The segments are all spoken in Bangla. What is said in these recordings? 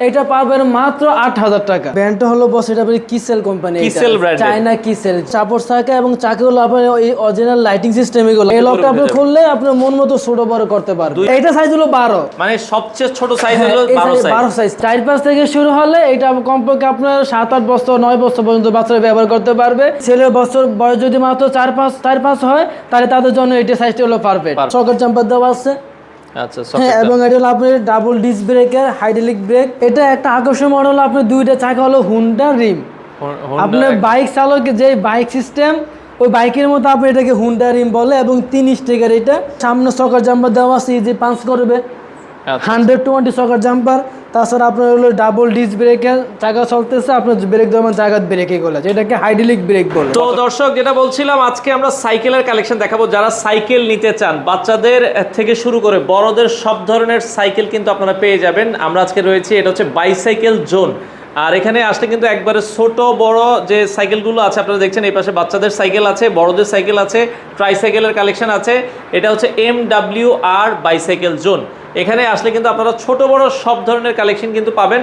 এটা পাবেন মাত্র ৮,০০০ টাকা। ব্র্যান্ডটা হলো বস, এটা কিসেল কোম্পানি, কিসেল ব্র্যান্ড, চায়না কিসেল। চাপড় চাকা এবং চাকাগুলো আপনার এই অরিজিনাল লাইটিং সিস্টেম, এগুলো এই লকটা আপনি খুললে আপনার মন মতো ছোট বড় করতে পারবেন। এটা সাইজ হলো 12, মানে সবচেয়ে ছোট সাইজ হলো 12 সাইজ। 4-5 থেকে শুরু হলে এটা কমপক্ষে আপনার 7-8 বছর 9 বছর পর্যন্ত বাচ্চারা ব্যবহার করতে পারবে। ছেলের বছর বয়স যদি মাত্র 4-5 হয়, তাহলে তাদের জন্য এটা সাইজটা হলো পারফেক্ট। সকেট জাম্পার দেওয়া আছে। আচ্ছা, হ্যাঁ, এবং এটা হলো আপনার ডাবল ডিস্ক ব্রেকের হাইড্রোলিক ব্রেক। এটা একটা আকর্ষণীয় মডেল, আপনার দুইটা চাকা হলো হুন্ডা রিম। আপনার বাইক চালকের যে বাইক সিস্টেম, ওই বাইকের মতো আপনি এটাকে হুন্ডা রিম বলে, এবং 3 স্টিকার। এটা সামনে সকার জাম্পার দেওয়া আছে, ইজি পাঞ্চ করবে। 120 সকার জাম্পার। তাছাড়া আপনার হলো ডাবল ডিস্ক ব্রেকের চাকা চলতেছে, আপনার ব্রেক দেওয়ার জায়গা ব্রেক, এগুলো যেটাকে হাইড্রোলিক ব্রেক বলে। তো দর্শক, যেটা বলছিলাম, আজকে আমরা সাইকেলের কালেকশন দেখাবো। যারা সাইকেল নিতে চান, বাচ্চাদের থেকে শুরু করে বড়দের সব ধরনের সাইকেল কিন্তু আপনারা পেয়ে যাবেন। আমরা আজকে রয়েছি, এটা হচ্ছে বাইসাইকেল জোন। আর এখানে আসলে কিন্তু একবারে ছোট বড় যে সাইকেলগুলো আছে আপনারা দেখছেন, এই পাশে বাচ্চাদের সাইকেল আছে, বড়দের সাইকেল আছে, ট্রাইসাইকেলের কালেকশন আছে। এটা হচ্ছে MWR বাইসাইকেল জোন। এখানে আসলে কিন্তু আপনারা ছোট বড় সব ধরনের কালেকশন কিন্তু পাবেন।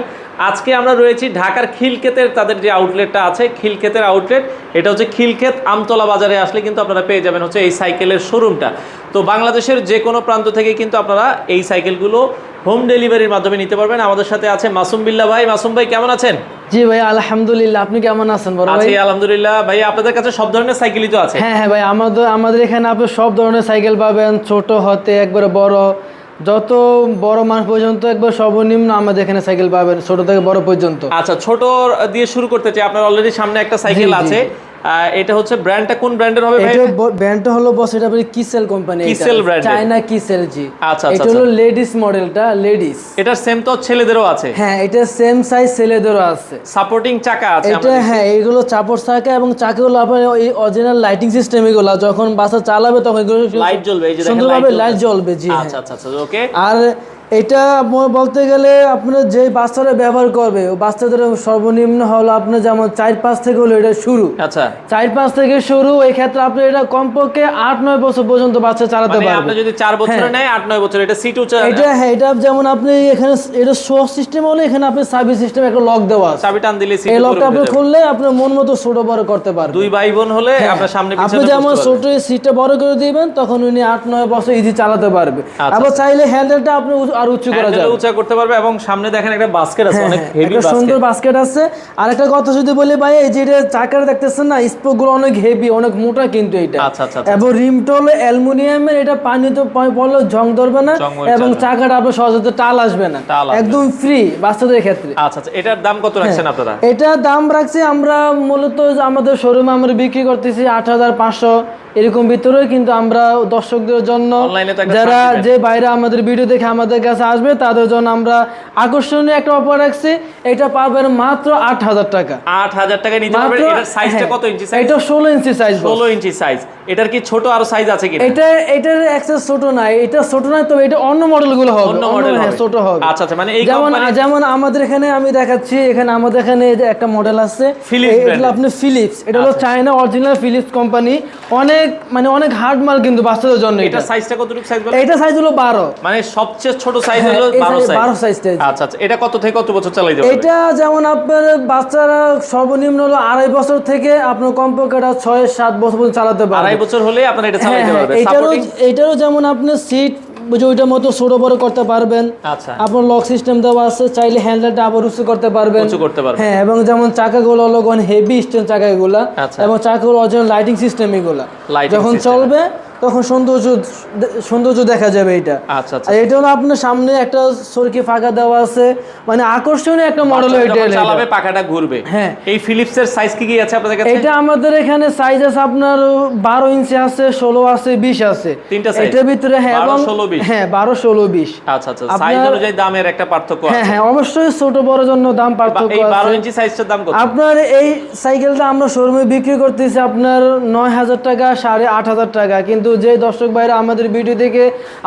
আজকে আমরা রয়েছি ঢাকার খিলক্ষেতের, তাদের যে আউটলেটটা আছে খিলক্ষেতের আউটলেট, এটা হচ্ছে খিলক্ষেত আমতলা বাজারে আসলে কিন্তু আপনারা পেয়ে যাবেন হচ্ছে এই সাইকেলের শোরুমটা। তো বাংলাদেশের যে কোনো প্রান্ত থেকে কিন্তু আপনারা এই সাইকেলগুলো হোম ডেলিভারির মাধ্যমে নিতে পারবেন। আমাদের সাথে আছে মাসুম বিল্লাহ ভাই। মাসুম ভাই কেমন আছেন? জি ভাই, আলহামদুলিল্লাহ। আপনি কেমন আছেন বড় ভাই? আছি আলহামদুলিল্লাহ। ভাই, আপনাদের কাছে সব ধরনের সাইকেলই তো আছে? হ্যাঁ ভাই, আমাদের এখানে আপনি সব ধরনের সাইকেল পাবেন, ছোট হতে একবারে বড়, যত বড় মানুষ পর্যন্ত একবার সর্বনিম্ন আমাদের এখানে সাইকেল পাবেন, ছোট থেকে বড় পর্যন্ত। আচ্ছা, ছোট দিয়ে শুরু করতে চাই। আপনার অলরেডি সামনে একটা সাইকেল আছে, এটা হচ্ছে ব্র্যান্ডটা কোন ব্র্যান্ডের হবে ভাই? এটা ব্র্যান্ডটা হলো বস, এটা কিসেল কোম্পানি, কিসেল ব্র্যান্ড, চায়না কিসেল। জি আচ্ছা, এটা হলো লেডিস মডেলটা, লেডিস। এটা সেম তো ছেলেদেরও আছে? হ্যাঁ, এটা সেম সাইজ ছেলেদেরও আছে। সাপোর্টিং চাকা আছে এটা, হ্যাঁ, এগুলো চাপড় চাকা এবং চাকাগুলো আপনার এই অরিজিনাল লাইটিং সিস্টেম, এগুলো যখন বাসা চালাবে তখন এগুলো লাইট জ্বলবে, এই যে দেখেন সুন্দরভাবে লাইট জ্বলবে। জি আচ্ছা আচ্ছা আচ্ছা, ওকে। আর এটা বলতে গেলে আপনার যে বাচ্চারা ব্যবহার করবে, ও বাচ্চাদের সর্বনিম্ন হলো আপনার যেমন 4-5 থেকে হলো এটা শুরু। আচ্ছা, 4-5 থেকে শুরু। এই ক্ষেত্রে আপনি এটা কমপক্ষে 8-9 বছর পর্যন্ত বাচ্চা চালাতে পারবে। আপনি যদি 4 বছরে নেয়, 8-9 বছর। এটা সিট উঁচা, এটা, হ্যাঁ, এটা যেমন আপনি এখানে এটা শো সিস্টেম হলে, এখানে আপনি চাবি সিস্টেম একটা লক দেওয়া আছে, চাবি টান দিলে সিট, এই লকটা আপনি খুললে আপনার মন মতো ছোট বড় করতে পারবেন। 2 ভাই বোন হলে আপনার সামনে পিছনে আপনি যেমন ছোট সিটটা বড় করে দিবেন, তখন উনি 8-9 বছর ইজি চালাতে পারবে। আবার চাইলে হ্যান্ডেলটা আপনি আর উঁচু করা যাবে, উঁচা করতে পারবে। এবং সামনে দেখেন একটা বাস্কেট আছে, অনেক হেভি বাস্কেট, সুন্দর বাস্কেট আছে। আর একটা কথা যদি বলি ভাই, এই যে চাকাটা দেখতেছেন না, স্পোকগুলো অনেক হেভি, অনেক মোটা কিন্তু এটা। আচ্ছা আচ্ছা, এবং রিমটা হলো অ্যালুমিনিয়ামের, এটা পানি তো পড়লে জং ধরবে না, এবং চাকাটা আপনার সহজে টাল আসবে না, একদম ফ্রি বাচ্চাদের ক্ষেত্রে। আচ্ছা আচ্ছা, এটার দাম কত রাখছেন আপনারা? এটার দাম রাখছি আমরা মূলত আমাদের শোরুমে আমরা বিক্রি করতেছি 8,500 এরকম ভিতরে, কিন্তু আমরা দর্শকদের জন্য, যারা যে বাইরে আমাদের ভিডিও দেখে আমাদের কাছে আসবে, তাদের জন্য আমরা আকর্ষণীয় একটা অফার রাখছি। এটা পাবেন মাত্র 8,000 টাকা। 8,000 টাকায় নিতে পারবেন। এটার সাইজটা কত ইঞ্চি সাইজ? এটা 16 ইঞ্চি সাইজ। 16 ইঞ্চি সাইজ। এটার কি ছোট আরো সাইজ আছে কি? এটার এক্সেস ছোট নাই, এটা ছোট নাই, তবে এটা অন্য মডেলগুলো হবে, অন্য মডেল ছোট হবে। আচ্ছা আচ্ছা, মানে এই যেমন আমাদের এখানে আমি দেখাচ্ছি, এখানে আমাদের এখানে এই যে একটা মডেল আছে, এটা আপনি ফিলিপস, এটা হলো চায়না অরিজিনাল ফিলিপস কোম্পানি, অনেক হার্ড মাল কিন্তু বাচ্চাদের জন্য। এটা সাইজটা কতটুকু সাইজ বলে? এটা সাইজ হলো 12, মানে সবচেয়ে ছোট সাইজ হলো 12 সাইজটা। আচ্ছা আচ্ছা, এটা কত থেকে কত বছর চালাতে পারবে? এটা যেমন আপনার বাচ্চারা সর্বনিম্ন হলো 2.5 বছর থেকে আপনার কমপক্ষে 6-7 বছর পর্যন্ত চালাতে পারবে। 2.5 বছর হলে আপনারা এটা চালাতে পারবেন। এটারও যেমন আপনি সিট ওইটার মতো ছোট বড় করতে পারবেন। আচ্ছা, আপনার লক সিস্টেম দেওয়া আছে, চাইলে হ্যান্ডেলটা আবার উঁচু করতে পারবেন। হ্যাঁ, এবং যেমন চাকাগুলো হলো হেভি স্টিল চাকাগুলো, এবং চাকাগুলো অরিজিনাল লাইটিং সিস্টেম, এগুলা যখন চলবে তখন সৌন্দর্য দেখা যাবে এটা। আচ্ছা আচ্ছা, এটা হলো আপনার সামনে একটা সরকি ফাঁকা দেওয়া আছে, মানে আকর্ষণীয় একটা মডেল। এটা চালাবে, পাখাটা ঘুরবে। হ্যাঁ, এই ফিলিপসের সাইজ কি আছে আপনাদের কাছে? এটা আমাদের এখানে সাইজ আছে আপনার 12 ইঞ্চি আছে, 16 আছে, 20 আছে, তিনটা সাইজ এটার ভিতরে। হ্যাঁ, 12, 16, 20। হ্যাঁ, 12, 16, 20। আচ্ছা আচ্ছা, সাইজ অনুযায়ী দামের একটা পার্থক্য আছে। হ্যাঁ, অবশ্যই ছোট বড় জন্য দাম পার্থক্য আছে। এই 12 ইঞ্চি সাইজটার দাম কত? আপনার এই সাইকেলটা আমরা শোরুমে বিক্রি করতেছি আপনার 9,000 টাকা, 8,500 টাকা, কিন্তু কিন্তু যে দর্শক ভাইরা আমাদের ভিডিও থেকে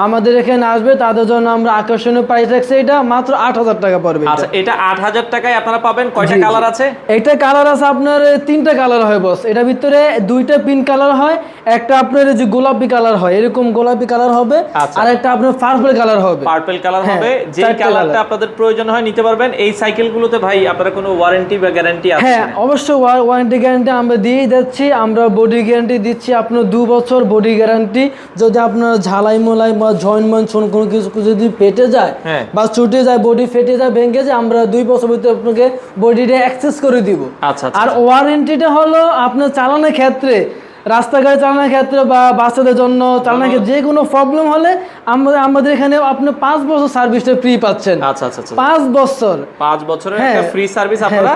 আমাদের এখানে আসবে তাদের জন্য আমরা আকর্ষণীয় প্রাইস রাখছি, এটা মাত্র 8,000 টাকা পড়বে। আচ্ছা, এটা 8,000 টাকায় আপনারা পাবেন। কয়টা কালার আছে? এটা কালার আছে আপনার 3টা কালার হয় বস। এটার ভিতরে 2টা পিঙ্ক কালার হয়, একটা আপনার যে গোলাপি কালার হয়, এরকম গোলাপি কালার হবে, আর একটা আপনার পার্পল কালার হবে। পার্পল কালার হবে, যে কালারটা আপনাদের প্রয়োজন হয় নিতে পারবেন। এই সাইকেলগুলোতে ভাই আপনারা কোনো ওয়ারেন্টি বা গ্যারান্টি আছে? হ্যাঁ, অবশ্যই ওয়ারেন্টি গ্যারান্টি আমরা দিয়ে যাচ্ছি। আমরা বডি গ্যারান্টি দিচ্ছি আপনার 2 বছর বডি গ্যারান্টি। যদি আপনার ঝালাই মোলাই বা জয়েন্ট মনসন কোনো কিছু যদি ফেটে যায় বা ছুটে যায়, বডি ফেটে যায়, ভেঙে যায়, আমরা 2 বছর ভিতরে আপনাকে বডিটা অ্যাক্সেস করে দিব। আচ্ছা, আর ওয়ারেন্টিটা হলো আপনার চালানোর ক্ষেত্রে, রাস্তাঘাটে চালানোর ক্ষেত্রে বা বাচ্চাদের জন্য চালানোর ক্ষেত্রে যে কোনো প্রবলেম হলে আমাদের এখানে আপনি 5 বছর সার্ভিসটা ফ্রি পাচ্ছেন। আচ্ছা আচ্ছা, 5 বছর 5 বছরের একটা ফ্রি সার্ভিস আপনারা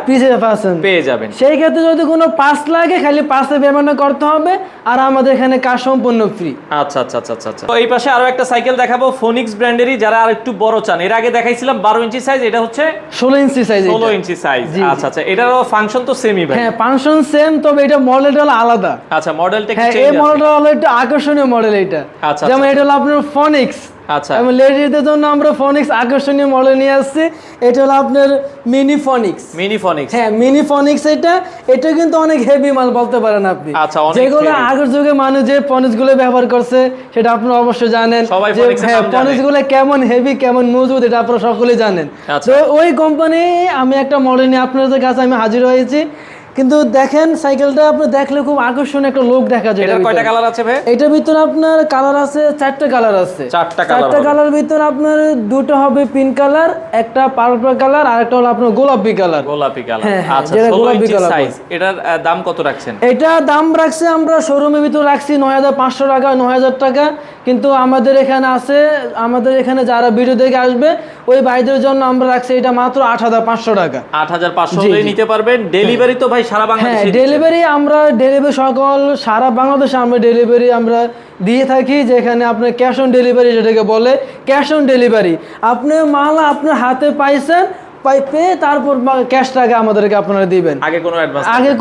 পেয়ে যাবেন। সেই ক্ষেত্রে যদি কোনো পাস লাগে খালি পাসে পেমেন্ট করতে হবে, আর আমাদের এখানে কাজ সম্পূর্ণ ফ্রি। আচ্ছা আচ্ছা আচ্ছা আচ্ছা। তো এই পাশে আরো একটা সাইকেল দেখাবো, ফোনিক্স ব্র্যান্ডেরই, যারা আর একটু বড় চান। এর আগে দেখাইছিলাম 12 ইঞ্চি সাইজ, এটা হচ্ছে 16 ইঞ্চি সাইজ। 16 ইঞ্চি সাইজ। আচ্ছা আচ্ছা, এটারও ফাংশন তো সেমই ভাই? হ্যাঁ, ফাংশন সেম, তবে এটা মডেলটা হলো আলাদা। আচ্ছা, মডেলটা কি চেঞ্জ আছে? এই মডেলটা হলো একটু আকর্ষণীয় মডেল এটা। আচ্ছা, যেমন এটা হলো আপনার ফোনিক্স। আচ্ছা, এবং লেডিসদের জন্য আমরা ফোনিক্স আকর্ষণীয় মডেল নিয়ে আসছি। এটা হলো আপনার মিনি ফোনিক্স। মিনি ফোনিক্স, হ্যাঁ, মিনি ফোনিক্স। এটা কিন্তু অনেক হেভি মাল বলতে পারেন আপনি। আচ্ছা, যেগুলো আগের যুগে মানুষ যে ফোনিক্স গুলো ব্যবহার করছে সেটা আপনারা অবশ্যই জানেন। ফোনিক্স গুলো কেমন হেভি, কেমন মজবুত, এটা আপনারা সকলেই জানেন। তো ওই কোম্পানি আমি একটা মডেল নিয়ে আপনাদের কাছে আমি হাজির হয়েছি। কিন্তু দেখেন সাইকেলটা আপনি দেখলে খুব আকর্ষণীয় একটা লুক দেখা যায়। এটার কয়টা কালার আছে ভাই? এটার ভিতরে আপনার কালার আছে 4টা কালার আছে। 4টা কালার ভিতরে আপনার 2টা হবে পিঙ্ক কালার, একটা পার্পল কালার, আর একটা হলো আপনার গোলাপি কালার। আচ্ছা, 16 ইঞ্চি সাইজ। এটার দাম কত রাখছেন? এটা দাম রাখছি আমরা শোরুমের ভিতরে রাখছি 9,500 টাকা, 9,000 টাকা। কিন্তু আমাদের এখানে আছে, আমাদের এখানে যারা ভিডিও দেখে আসবে ওই ভাইদের জন্য আমরা রাখছি এটা মাত্র 8,500 টাকা। 8,500 হলেই নিতে পারবেন। ডেলিভারি তো ভাই সারা বাংলাদেশে? হ্যাঁ, ডেলিভারি সকল সারা বাংলাদেশে আমরা ডেলিভারি আমরা দিয়ে থাকি। যেখানে আপনার ক্যাশ অন ডেলিভারি যেটাকে বলে, ক্যাশ অন ডেলিভারি। আপনি মাল আপনার হাতে পাইছেন, পেয়ে তারপর ক্যাশ টাকা আমাদেরকে আপনারা দিবেন। আগে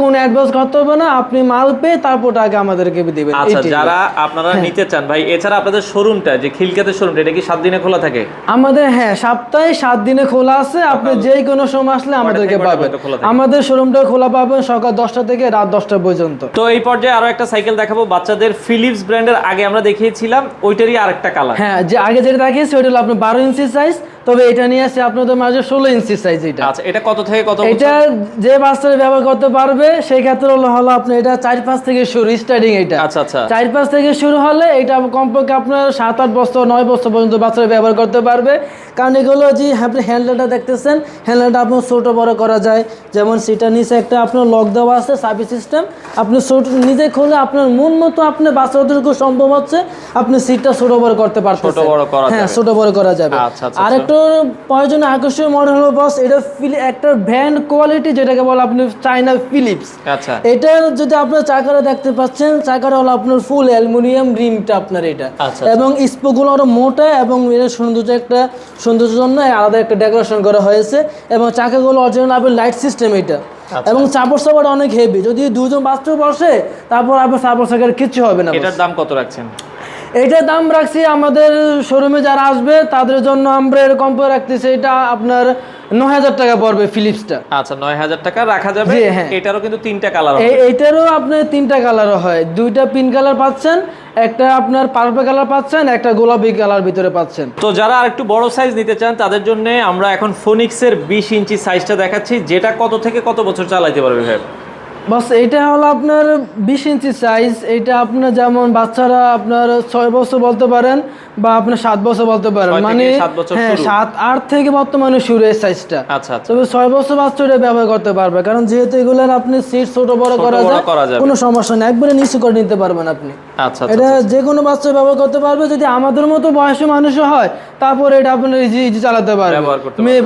কোনো অ্যাডভান্স করতে হবে না, আপনি মাল পেয়ে তারপর টাকা আমাদেরকে দিবেন। আচ্ছা, যারা আপনারা নিতে চান ভাই, এছাড়া আপনাদের শোরুমটা যে খিলগাতের শোরুমটা, এটা কি 7 দিনে খোলা থাকে? আমাদের হ্যাঁ, সপ্তাহে 7 দিনে খোলা আছে। আপনি যে কোনো সময় আসলে আমাদেরকে পাবেন। আমাদের শোরুমটা খোলা পাবেন সকাল 10টা থেকে রাত 10টা পর্যন্ত। তো এই পর্যায়ে আরো একটা সাইকেল দেখাবো বাচ্চাদের, ফিলিপস ব্র্যান্ডের। আগে আমরা দেখিয়েছিলাম, ওইটারই আরেকটা কালার। হ্যাঁ, যে আগে যেটা দেখিয়েছি ওইটা হলো আপনার 12 ইঞ্চি সাইজ, তবে এটা নিয়ে আসছে আপনাদের মাঝে 16 ইঞ্চি সাইজ। এটা আচ্ছা, এটা কত থেকে কত? এটা যে বাচ্চারা ব্যবহার করতে পারবে সেই ক্ষেত্রে হলো আপনি এটা 4-5 থেকে শুরু স্টার্টিং। এটা আচ্ছা আচ্ছা, 4-5 থেকে শুরু হলে এটা কমপক্ষে আপনার 7-8 বছর 9 বছর পর্যন্ত বাচ্চারা ব্যবহার করতে পারবে। কারণ এগুলো যে আপনি হ্যান্ডেলটা দেখতেছেন, হ্যান্ডেলটা আপনার ছোট বড় করা যায়। যেমন সেটা নিচে একটা আপনার লক দেওয়া আছে, সার্ভিস সিস্টেম। আপনি ছোট নিজে খুলে আপনার মন মতো আপনি বাচ্চা যতটুকু সম্ভব হচ্ছে আপনি সিটটা ছোট বড় করতে পারবেন। হ্যাঁ, ছোট বড় করা যাবে। আর একটা প্রয়োজনীয় আকর্ষণীয় মডেল হলো বস, এটা একটা ব্র্যান্ড কোয়ালিটি যেটাকে বলে আপনি চায়না ফিলিপস। আচ্ছা, এটা যদি আপনার চাকাটা দেখতে পাচ্ছেন, চাকাটা হলো আপনার ফুল অ্যালুমিনিয়াম রিমটা আপনার এটা। এবং স্পোকগুলো আরো মোটা, এবং এর সৌন্দর্যের জন্য আলাদা একটা ডেকোরেশন করা হয়েছে। এবং চাকাগুলো অরিজিনাল আপনার লাইট সিস্টেম এটা। এবং চাপড় অনেক হেভি, যদি দুজন বাচ্চা বসে তারপর আপনার চাপড় চাকার কিচ্ছু হবে না। এটার দাম কত রাখছেন? এটার দাম রাখছি আমাদের শোরুমে যারা আসবে তাদের জন্য আমরা এরকম করে রাখতেছি, এটা আপনার 9,000 টাকা পড়বে ফিলিপসটা। আচ্ছা, 9,000 টাকা রাখা যাবে। এটারও কিন্তু 3টা কালার হবে। এইটারও আপনার 3টা কালারও হয়, 2টা পিঙ্ক কালার পাচ্ছেন, একটা আপনার পার্পল কালার পাচ্ছেন, একটা গোলাপি কালার ভিতরে পাচ্ছেন। তো যারা আরেকটু বড় সাইজ নিতে চান তাদের জন্য আমরা এখন ফোনিক্সের 20 ইঞ্চি সাইজটা দেখাচ্ছি, যেটা কত থেকে কত বছর চালাতে পারবে ভাই? বস, এটা হলো আপনার 20 ইঞ্চি সাইজ। এটা আপনার যেমন বাচ্চারা আপনার 6 বছর বলতে পারেন বা আপনার 7 বছর বলতে পারেন, মানে হ্যাঁ 7-8 থেকে বর্তমানে শুরু এই সাইজটা। আচ্ছা, তবে 6 বছর বাচ্চা এটা ব্যবহার করতে পারবে, কারণ যেহেতু এগুলোর আপনি সিট ছোট বড় করা যায়, কোনো সমস্যা নেই, একবারে নিচু করে নিতে পারবেন আপনি। আচ্ছা, এটা যে কোনো বাচ্চা ব্যবহার করতে পারবে। যদি আমাদের মতো বয়সী মানুষ হয় তারপরে এটা আপনি ইজি চালাতে পারবে, মেয়ে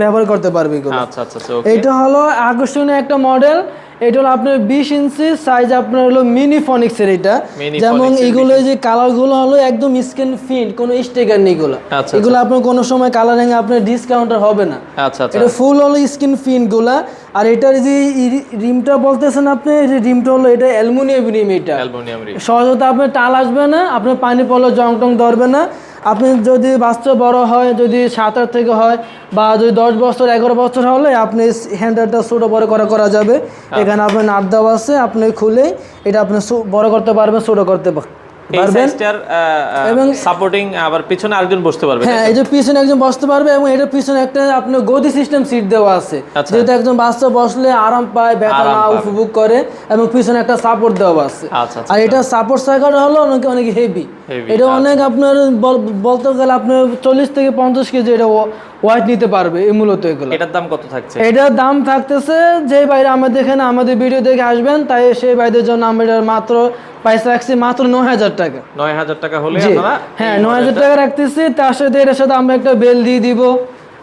ব্যবহার করতে পারবে। আচ্ছা আচ্ছা, এটা হলো আকর্ষণীয় একটা মডেল। মডেল, এটা হলো আপনার 20 ইঞ্চি সাইজ, আপনার হলো মিনি ফনিক্সের এটা। যেমন এগুলো যে কালারগুলো হলো একদম স্ক্রিন ফিট, কোনো স্টিকার নেই এগুলো। এগুলো আপনার কোনো সময় কালারিং আপনার ডিসকাউন্টার হবে না। আচ্ছা আচ্ছা, এটা ফুল হলো স্ক্রিন ফিট গুলা। আর এটার যে রিমটা বলতেছেন আপনি, এই যে রিমটা হলো এটা অ্যালুমিনিয়াম রিম। এটা অ্যালুমিনিয়াম রিম, সহজতে আপনার টাল আসবে না, আপনার পানি পড়লে জং টং ধরবে না। আপনি যদি বাচ্চা বড় হয়, যদি 7-8 থেকে হয়, বা যদি 10 বছর 11 বছর হলে আপনি হ্যান্ডেলটা ছোটো বড় করা যাবে। এখানে আপনার নাট দেওয়া আছে, আপনি খুলে এটা আপনি বড় করতে পারবেন, ছোটো করতে পারবেন। এবং সাপোর্টিং আবার পিছনে আরেকজন বসতে পারবে। হ্যাঁ, এই যে পিছনে একজন বসতে পারবে, এবং এটার পিছনে একটা আপনার গদি সিস্টেম সিট দেওয়া আছে, যেহেতু একজন বাচ্চা বসলে আরাম পায়, ব্যথা না উপভোগ করে, এবং পিছনে একটা সাপোর্ট দেওয়া আছে। আর এটা সাপোর্ট সাইকেল হলো অনেক হেভি। এটা অনেক আপনার বলতে গেলে আপনার 40 থেকে 50 কেজি এটা ওয়েট নিতে পারবে এই মূলত এগুলো। এটার দাম কত থাকছে? এটার দাম থাকতেছে, যে বাইরে আমাদের এখানে আমাদের ভিডিও দেখে আসবেন, তাই সেই বাইরের জন্য আমরা মাত্র পয়সা রাখছি মাত্র 9000 টাকা। 9000 টাকা হলে আপনারা, হ্যাঁ 9000 টাকা রাখতেছি। তার সাথে এর সাথে আমরা একটা বেল দিয়ে দিব।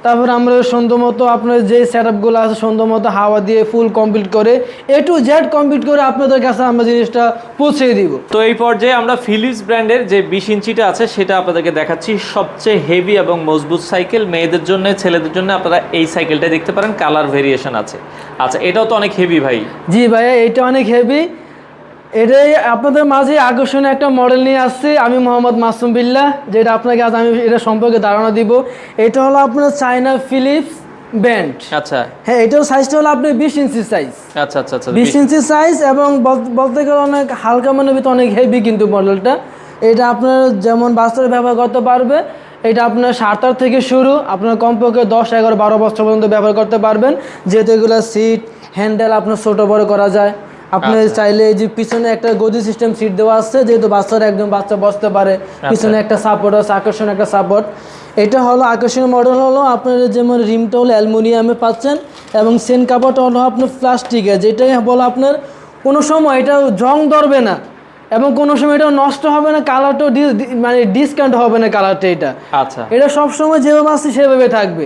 তারপর আমরা সুন্দর মতো আপনার যে সেটআপগুলো আছে সুন্দর মতো হাওয়া দিয়ে ফুল কমপ্লিট করে A to Z কমপ্লিট করে আপনাদের কাছে আমরা জিনিসটা পৌঁছে দিব। তো এই পর্যায়ে আমরা ফিলিপস ব্র্যান্ডের যে 20 ইঞ্চিটা আছে সেটা আপনাদেরকে দেখাচ্ছি। সবচেয়ে হেভি এবং মজবুত সাইকেল, মেয়েদের জন্য ছেলেদের জন্য আপনারা এই সাইকেলটা দেখতে পারেন। কালার ভেরিয়েশন আছে। আচ্ছা, এটাও তো অনেক হেভি ভাই। জি ভাইয়া, এটা অনেক হেভি। এটাই আপনাদের মাঝে আকর্ষণীয় একটা মডেল নিয়ে আসছি আমি, মোহাম্মদ মাসুম বিল্লাহ, যেটা আপনাকে আজ আমি এটা সম্পর্কে ধারণা দিব। এটা হলো আপনার চায়না ফিলিপস ব্র্যান্ড। আচ্ছা, হ্যাঁ, এটার সাইজটা হলো আপনার 20 ইঞ্চি সাইজ। আচ্ছা আচ্ছা আচ্ছা, 20 ইঞ্চি সাইজ, এবং বলতে গেলে অনেক হালকা, মানে ভিতরে অনেক হেভি কিন্তু মডেলটা। এটা আপনার যেমন বাচ্চারা ব্যবহার করতে পারবে। এটা আপনার 7 থেকে শুরু, আপনার কমপক্ষে 10, 11, 12 বছর পর্যন্ত ব্যবহার করতে পারবেন, যেহেতু এগুলো সিট হ্যান্ডেল আপনার ছোটো বড় করা যায়। আপনি চাইলে এই যে পিছনে একটা গদি সিস্টেম সিট দেওয়া আছে, যেহেতু বাচ্চারা একদম বাচ্চা বসতে পারে, পিছনে একটা সাপোর্ট আছে, আকর্ষণীয় একটা সাপোর্ট। এটা হলো আকর্ষণীয় মডেল হলো আপনার যেমন রিমটা হলো অ্যালুমিনিয়ামে পাচ্ছেন, এবং সেন কাপড়টা হলো আপনার প্লাস্টিকের, যেটাই বলো আপনার কোনো সময় এটা জং ধরবে না, এবং কোনো সময় এটা নষ্ট হবে না, কালারটাও মানে ডিসকাউন্ট হবে না কালারটা। এটা আচ্ছা, এটা সবসময় যেভাবে আছে সেভাবে থাকবে।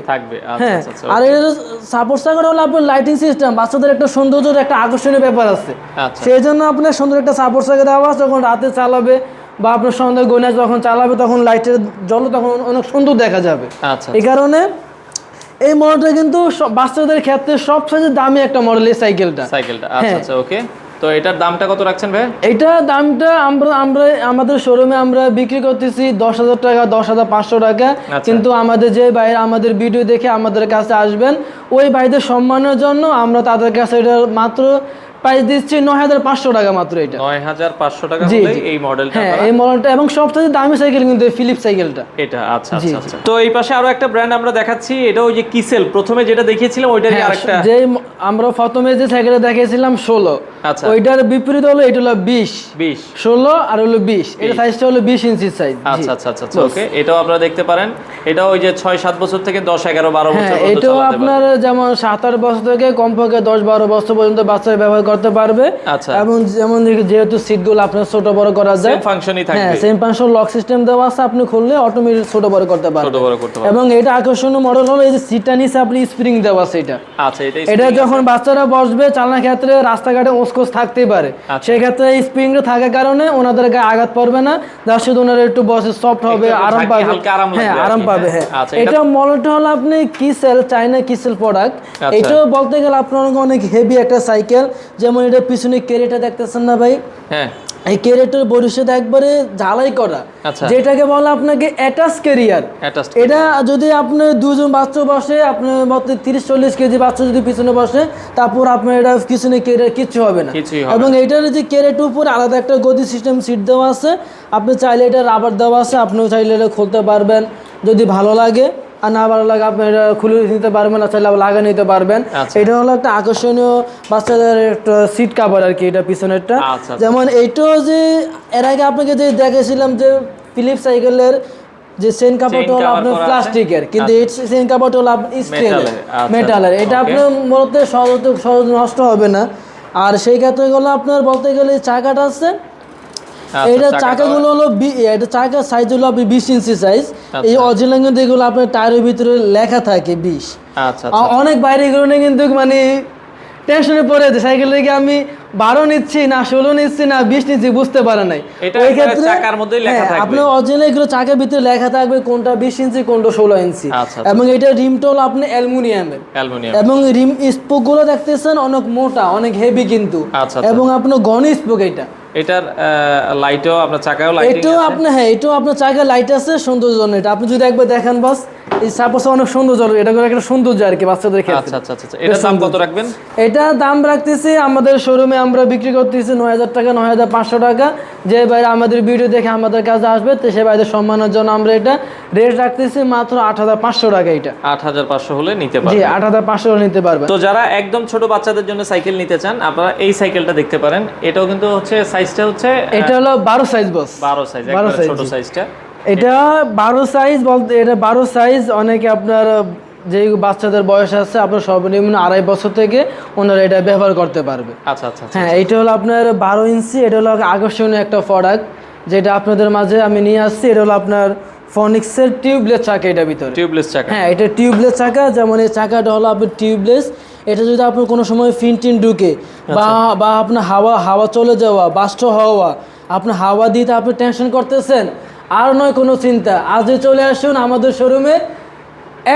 হ্যাঁ, আর এর সাপোর্ট সাইকেল হলো আপনার লাইটিং সিস্টেম, বাচ্চাদের একটা সৌন্দর্যের একটা আকর্ষণীয় ব্যাপার আছে, সেই জন্য আপনার সুন্দর একটা সাপোর্ট সাইকেল দেওয়া আছে। যখন রাতে চালাবে বা আপনার সন্ধ্যা গোনা যখন চালাবে, তখন লাইটের জল তখন অনেক সুন্দর দেখা যাবে। এই কারণে এই মডেলটা কিন্তু বাচ্চাদের ক্ষেত্রে সবচেয়ে দামি একটা মডেল এই সাইকেলটা। আচ্ছা আচ্ছা, ওকে। তো এটার দামটা কত রাখছেন ভাই? এটার দামটা আমরা আমাদের শোরুমে আমরা বিক্রি করতেছি 10,000 টাকা, 10,500 টাকা। কিন্তু আমাদের যে ভাইরা আমাদের ভিডিও দেখে আমাদের কাছে আসবেন, ওই ভাইদের সম্মানের জন্য আমরা তাদের কাছে এটা মাত্র প্রাইস দিচ্ছি 9,500 টাকা মাত্র। এটা 9,500 টাকা হলে এই মডেলটা। হ্যাঁ, এই মডেলটা, এবং সবচেয়ে দামি সাইকেল কিন্তু ফিলিপস সাইকেলটা এটা। আচ্ছা আচ্ছা আচ্ছা। তো এই পাশে আরো একটা ব্র্যান্ড আমরা দেখাচ্ছি, এটা ওই যে কিসেল, প্রথমে যেটা দেখিয়েছিলাম ওইটারই আরেকটা। যে আমরা প্রথমে যে সাইকেলটা দেখিয়েছিলাম 16, আচ্ছা, ওইটার বিপরীত হলো এটা হলো 20, 16 আর হলো 20। এটা সাইজটা হলো 20 ইঞ্চি সাইজ। আচ্ছা আচ্ছা আচ্ছা, ওকে। এটাও আপনারা দেখতে পারেন। এটা ওই যে 6-7 বছর থেকে 10, 11, 12 বছর পর্যন্ত। এটাও আপনার যেমন 7-8 বছর থেকে কমপক্ষে 10-12 বছর পর্যন্ত বাচ্চারা ব্যবহার করতে পারবে। আচ্ছা, এবং যেমন যেহেতু সিটগুলো আপনার ছোট বড় করা যায়, সেম ফাংশনই থাকবে। হ্যাঁ, সেম ফাংশন লক সিস্টেম দেওয়া আছে, আপনি খুললে অটোমেটিক ছোট বড় করতে পারবেন। এবং এটা আকর্ষণীয় মডেল হলো এই যে সিটটা নিচে আপনি স্প্রিং দেওয়া আছে এটা। আচ্ছা, এটা যখন বাচ্চারা বসবে, চালানোর ক্ষেত্রে রাস্তাঘাটে ওসকোস থাকতেই পারে, সেই ক্ষেত্রে এই স্প্রিংটা থাকার কারণে ওনাদের গায়ে আঘাত পড়বে না, যার শুধু ওনারা একটু বসে সফট হবে, আরাম পাবে। হ্যাঁ, আরাম পাবে। হ্যাঁ, এটা মডেলটা হলো আপনি কিসেল, চাইনা কিসেল প্রোডাক্ট। এটাও বলতে গেলে আপনার অনেক হেভি একটা সাইকেল। যেমন এটা পিছনে ক্যারিটা দেখতেছেন না ভাই? হ্যাঁ, এই ক্যারিটার বডির একবারে ঝালাই করা, যেটাকে বলে আপনাকে অ্যাটাচ ক্যারিয়ার। এটা যদি আপনার দুজন বাচ্চা বসে, আপনার মতো 30-40 কেজি বাচ্চা যদি পিছনে বসে, তারপর আপনার এটা পিছনে ক্যারিয়ার কিচ্ছু হবে না। এবং এইটার যে ক্যারিয়ারটার উপর আলাদা একটা গদি সিস্টেম সিট দেওয়া আছে, আপনি চাইলে এটা রাবার দেওয়া আছে, আপনিও চাইলে এটা খুলতে পারবেন যদি ভালো লাগে, আর না ভালো লাগে আপনি এটা খুলে নিতে পারবেন, না চাইলে লাগিয়ে নিতে পারবেন। এটা হলো একটা আকর্ষণীয় বাচ্চাদের একটা সিট কাভার আর কি, এটা পিছনেরটা। যেমন এইটাও যে এর আগে আপনাকে যে দেখেছিলাম যে ফিলিপস সাইকেলের যে চেন কাপড়টা হলো আপনার প্লাস্টিকের, কিন্তু এই চেন কাপড়টা হলো আপনার স্টিলের, মেটালের। এটা আপনার মূলত সহজ নষ্ট হবে না। আর সেই ক্ষেত্রে গেলে আপনার বলতে গেলে চাকাটা আছে, এটা চাকাগুলো হলো এটা চাকার সাইজ হলো আপনি 20 ইঞ্চি সাইজ। এই অরিজিনাল কিন্তু এগুলো আপনার টায়ারের ভিতরে লেখা থাকে 20। অনেক বাইরে এগুলো কিন্তু মানে টেনশনে পড়ে যে সাইকেল থেকে আমি 12 নিচ্ছি না 16 নিচ্ছি না 20 নিচ্ছি বুঝতে পারে নাই। এটা একবারে চাকার মধ্যেই লেখা থাকবে। আপনি অরিজিনাল এগুলো চাকার ভিতরে লেখা থাকবে কোনটা 20 ইঞ্চি কোনটা 16 ইঞ্চি। এবং এটা রিমটা হলো আপনি অ্যালুমিনিয়ামের এবং রিম স্পোকগুলো দেখতেছেন অনেক মোটা অনেক হেভি কিন্তু এবং আপনার ঘন স্পোক এটা। এটার লাইটও আপনার চাকায়ও লাইটিং আছে। এটাও আপনি হ্যাঁ এটাও আপনার চাকায় লাইট আছে সৌন্দর্যের জন্য। এটা আপনি যদি একবার দেখেন বস এই সাপোর্টটা অনেক সৌন্দর্য, এটা করে একটা সৌন্দর্য আর কি বাচ্চাদের ক্ষেত্রে। আচ্ছা আচ্ছা আচ্ছা, এটার দাম কত রাখবেন? এটা দাম রাখতেছি আমাদের শোরুমে আমরা বিক্রি করতেছি 9000 টাকা 9500 টাকা। যে বাইরে আমাদের ভিডিও দেখে আমাদের কাছে আসবে তো সে বাইরে সম্মানের জন্য আমরা এটা রেট রাখতেছি মাত্র 8500 টাকা। এটা 8500 হলে নিতে পারবেন। জি 8500 হলে নিতে পারবেন। তো যারা একদম ছোট বাচ্চাদের জন্য সাইকেল নিতে চান আপনারা এই সাইকেলটা দেখতে পারেন। এটাও কিন্তু হচ্ছে সাইজটা হচ্ছে এটা হলো 12 সাইজ বস। 12 সাইজ, একবারে ছোট সাইজটা। এটা 12 সাইজ বলতে এটা 12 সাইজ অনেকে আপনার যে বাচ্চাদের বয়স আছে আপনার সর্বনিম্ন 2.5 বছর থেকে ওনারা এটা ব্যবহার করতে পারবে। আচ্ছা আচ্ছা হ্যাঁ এটা হলো আপনার 12 ইঞ্চি। এটা হলো আকর্ষণীয় একটা প্রোডাক্ট যেটা আপনাদের মাঝে আমি নিয়ে আসছি। এটা হলো আপনার ফনিক্সের টিউবলেস চাকা। এটা ভিতরে টিউবলেস চাকা। হ্যাঁ এটা টিউবলেস চাকা। যেমন এই চাকাটা হলো আপনার টিউবলেস। এটা যদি আপনার কোনো সময় ফিনটিন ঢুকে বা আপনার হাওয়া চলে যাওয়া বাস্ট হওয়া আপনার হাওয়া দিতে আপনি টেনশন করতেছেন আর নয় কোনো চিন্তা, আজই চলে আসুন আমাদের শোরুমে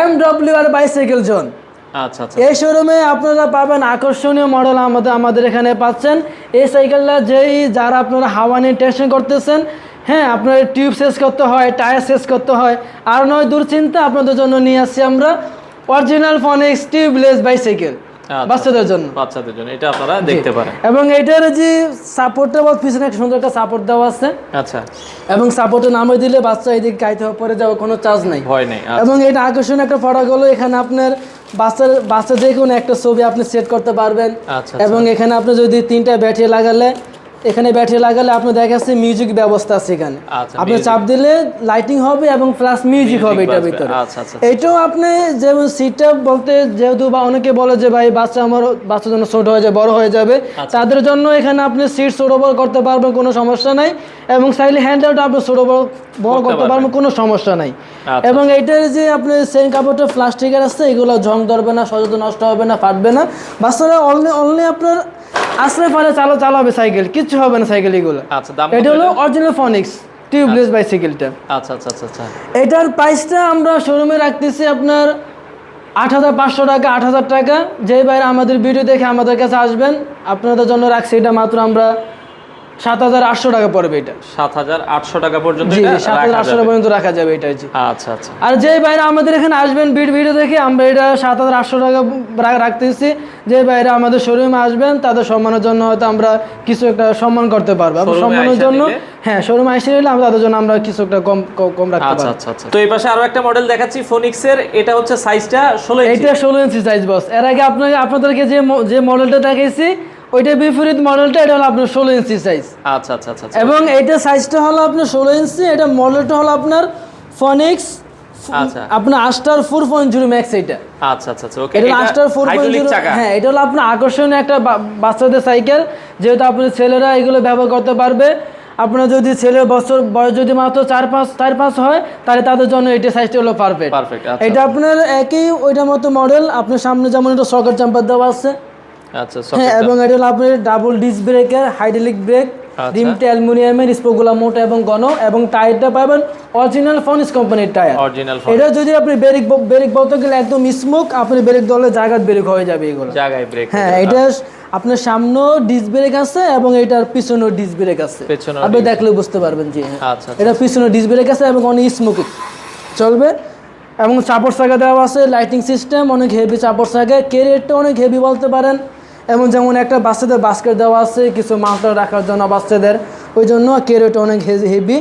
MWR বাইসাইকেল জোন। আচ্ছা আচ্ছা, এই শোরুমে আপনারা পাবেন আকর্ষণীয় মডেল আমাদের এখানে পাচ্ছেন। এই সাইকেলটা যারা আপনারা হাওয়া নিয়ে টেনশন করতেছেন, হ্যাঁ আপনার টিউব শেষ করতে হয় টায়ার শেষ করতে হয় আর নয় দুশ্চিন্তা, আপনাদের জন্য নিয়ে আসছি আমরা অরিজিনাল ফনিক্স টিউবলেস বাইসাইকেল বাচ্চাদের জন্য এটা আপনারা দেখতে পারেন। এবং এটার যে সাপোর্টটা পিছনে একটা সুন্দর একটা সাপোর্ট দেওয়া আছে। আচ্ছা, এবং সাপোর্টে নামে দিলে বাচ্চা এদিকে গাইতে পরে যাওয়ার কোনো চার্জ নাই, ভয় নেই। এবং এটা আকর্ষণীয় একটা প্রোডাক্ট হলো এখানে আপনার বাচ্চা যে কোনো একটা ছবি আপনি সেট করতে পারবেন। এবং এখানে আপনি যদি 3টা ব্যাটারি লাগালে আপনি দেখা যাচ্ছে মিউজিক ব্যবস্থা আছে এখানে। আপনি চাপ দিলে লাইটিং হবে এবং প্লাস মিউজিক হবে এটার ভিতরে। এটাও আপনি যেমন সিটটা বলতে যেহেতু বা অনেকে বলে যে ভাই বাচ্চার জন্য ছোট হয়ে যায় বড় হয়ে যাবে, তাদের জন্য এখানে আপনি সিট ছোট বড় করতে পারবেন কোনো সমস্যা নাই। এবং চাইলে হ্যান্ডেলটা আপনি ছোট বড় করতে পারবেন কোনো সমস্যা নাই। এবং এইটার যে আপনি সেন কাপড়টা প্লাস্টিকের আছে এগুলো জং ধরবে না, সহজে নষ্ট হবে না, ফাটবে না। বাচ্চারা অনলি আপনার আসলে পারে চালাবে সাইকেল, কিচ্ছু হবে না সাইকেল এগুলো। এটা হলো অরিজিনাল ফনিক্স টিউবলেস বাইসাইকেলটা। আচ্ছা আচ্ছা আচ্ছা, এটার প্রাইসটা আমরা শোরুমে রাখতেছি আপনার 8500 টাকা 8000 টাকা। যে বাইরে আমাদের ভিডিও দেখে আমাদের কাছে আসবেন আপনাদের জন্য রাখছি এটা মাত্র আমরা 7800 টাকা পড়বে। এটা 7800 টাকা পর্যন্ত, 7800 টাকা পর্যন্ত রাখা যাবে এটা। আচ্ছা আচ্ছা। আর যে বাইরে আমাদের এখানে আসবেন ভিডিও দেখে আমরা এটা 7800 টাকা রাখতেছি। যে বাইরে আমাদের শোরুমে আসবেন তাদের সম্মানের জন্য হয়তো আমরা কিছু একটা সম্মান করতে পারবো। সম্মানের জন্য হ্যাঁ শোরুমে এসে নিলে আমরা তাদের জন্য আমরা কিছু একটা কম রাখতে পারবো। আচ্ছা আচ্ছা। তো এই পাশে আরো একটা মডেল দেখাচ্ছি ফনিক্সের। এটা হচ্ছে সাইজটা 16 ইঞ্চি। এটা 16 ইঞ্চি সাইজ বস। এর আগে আপনাদেরকে যে মডেলটা দেখাইছি ওইটা বিপরীত মডেলটা, এটা হলো আপনার 16 ইঞ্চি সাইজ। আচ্ছা আচ্ছা আচ্ছা। এবং এটা সাইজটা হলো আপনার 16 ইঞ্চি। এটা মডেলটা হলো আপনার ফনিক্স আপনার আস্টার 4.0 ম্যাক্স। এটা আচ্ছা আচ্ছা ওকে, এটা আস্টার 4.0 হ্যাঁ এটা হলো আপনার আকর্ষণীয় একটা বাচ্চাদের সাইকেল। যেহেতু আপনার ছেলেরা এগুলো ব্যবহার করতে পারবে। আপনার যদি ছেলের বয়স যদি মাত্র 4-5 হয় তাহলে তাদের জন্য এটা সাইজটা হলো পারফেক্ট। এটা আপনার একই ওইটার মতো মডেল। আপনার সামনে যেমন একটা সকেট জাম্পার দেওয়া আছে। আচ্ছা, হ্যাঁ এবং এটা হলো আপনার ডাবল ডিস্ক ব্রেকের হাইড্রোলিক ব্রেক, রিমটা অ্যালুমিনিয়ামের, স্পোকগুলো মোটা এবং ঘন, এবং টায়ারটা পাবেন অরিজিনাল ফনিক্স কোম্পানির টায়ার। এটা যদি আপনি ব্রেক বলতে গেলে একদম স্মুথ, আপনি ব্রেক দলে জায়গায় ব্রেক হয়ে যাবে এগুলো জায়গায় ব্রেক। হ্যাঁ এটা আপনার সামনেও ডিস্ক ব্রেক আছে এবং এটার পিছনেও ডিস্ক ব্রেক আছে। আপনি দেখলে বুঝতে পারবেন যে এটা পিছনে ডিস্ক ব্রেক আছে এবং অনেক স্মুথ চলবে। এবং চাপড় চাকা দেওয়া আছে, লাইটিং সিস্টেম অনেক হেভি চাপড় চাকা, ক্যারিয়ারটা অনেক হেভি বলতে পারেন। এবং যেমন একটা বাচ্চাদের বাস্কেট দেওয়া আছে কিছু মাউন্ট রাখার জন্য বাচ্চাদের, ওই জন্য ক্যারিয়ারটা অনেক হেভি।